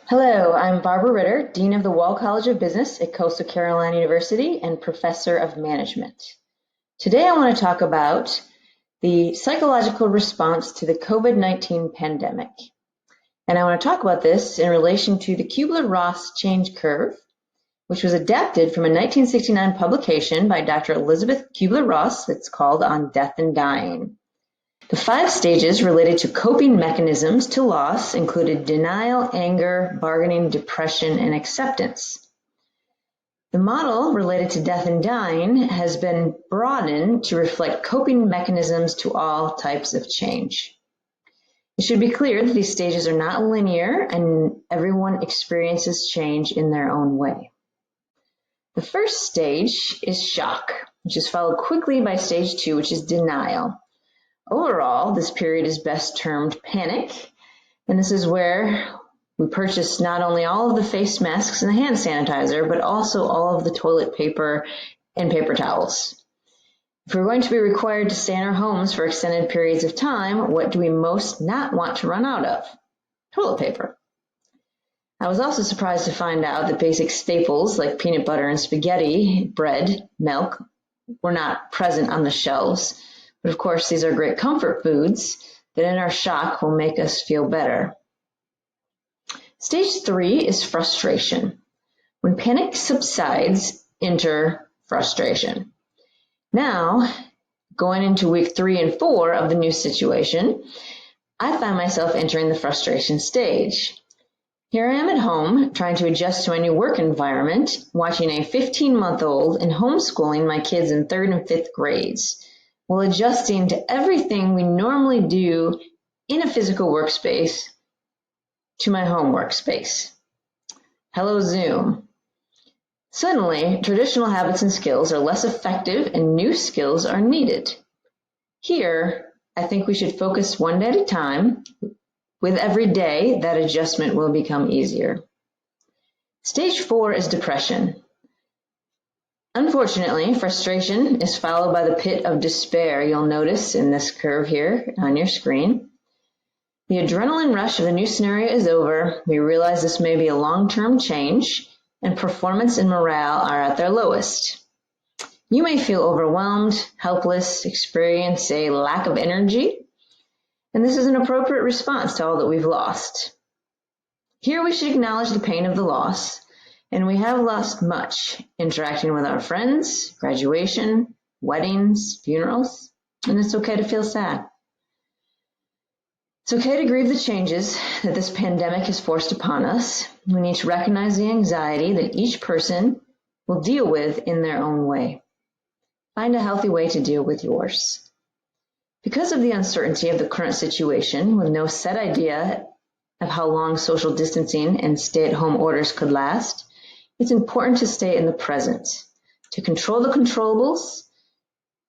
Hello, I'm Barbara Ritter, Dean of the Wall College of Business at Coastal Carolina University and Professor of Management. Today I want to talk about the psychological response to the COVID-19 pandemic. And I want to talk about this in relation to the Kubler-Ross change curve, which was adapted from a 1969 publication by Dr. Elizabeth Kubler-Ross that's called On Death and Dying. The 5 stages related to coping mechanisms to loss included denial, anger, bargaining, depression, and acceptance. The model related to death and dying has been broadened to reflect coping mechanisms to all types of change. It should be clear that these stages are not linear and everyone experiences change in their own way. The first stage is shock, which is followed quickly by stage 2, which is denial. Overall, this period is best termed panic, and this is where we purchase not only all of the face masks and the hand sanitizer, but also all of the toilet paper and paper towels. If we're going to be required to stay in our homes for extended periods of time, what do we most not want to run out of? Toilet paper. I was also surprised to find out that basic staples like peanut butter and spaghetti, bread, milk were not present on the shelves. But of course, these are great comfort foods that in our shock will make us feel better. Stage 3 is frustration. When panic subsides, enter frustration. Now, going into week 3 and 4 of the new situation, I find myself entering the frustration stage. Here I am at home, trying to adjust to my new work environment, watching a 15-month-old and homeschooling my kids in 3rd and 5th grades, while adjusting to everything we normally do in a physical workspace to my home workspace. Hello, Zoom. Suddenly, traditional habits and skills are less effective and new skills are needed. Here, I think we should focus one day at a time. With every day, that adjustment will become easier. Stage 4 is depression. Unfortunately, frustration is followed by the pit of despair you'll notice in this curve here on your screen. The adrenaline rush of the new scenario is over. We realize this may be a long-term change, and performance and morale are at their lowest. You may feel overwhelmed, helpless, experience a lack of energy, and this is an appropriate response to all that we've lost. Here we should acknowledge the pain of the loss. And we have lost much interacting with our friends, graduation, weddings, funerals, and it's okay to feel sad. It's okay to grieve the changes that this pandemic has forced upon us. We need to recognize the anxiety that each person will deal with in their own way. Find a healthy way to deal with yours. Because of the uncertainty of the current situation, with no set idea of how long social distancing and stay-at-home orders could last, it's important to stay in the present, to control the controllables,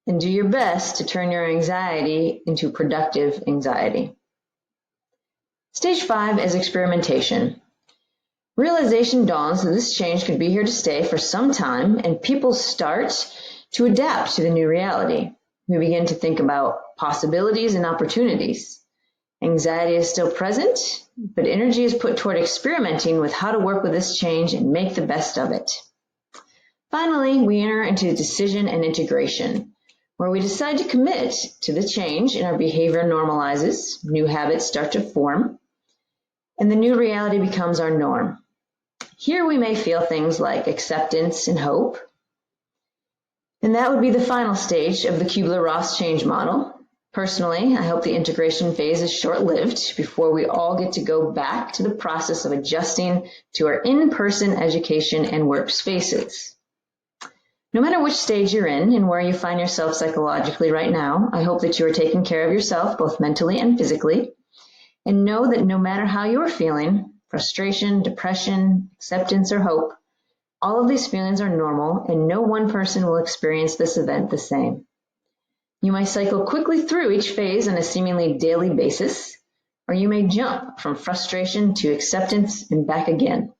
and do your best to turn your anxiety into productive anxiety. Stage 5 is experimentation. Realization dawns that this change could be here to stay for some time, and people start to adapt to the new reality. We begin to think about possibilities and opportunities. Anxiety is still present, but energy is put toward experimenting with how to work with this change and make the best of it. Finally, we enter into decision and integration, where we decide to commit to the change and our behavior normalizes, new habits start to form, and the new reality becomes our norm. Here we may feel things like acceptance and hope, and that would be the final stage of the Kubler-Ross change model. Personally, I hope the integration phase is short-lived before we all get to go back to the process of adjusting to our in-person education and work spaces. No matter which stage you're in and where you find yourself psychologically right now, I hope that you are taking care of yourself both mentally and physically, and know that no matter how you're feeling, frustration, depression, acceptance, or hope, all of these feelings are normal and no one person will experience this event the same. You may cycle quickly through each phase on a seemingly daily basis, or you may jump from frustration to acceptance and back again.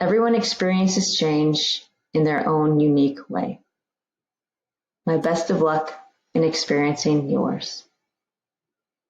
Everyone experiences change in their own unique way. My best of luck in experiencing yours.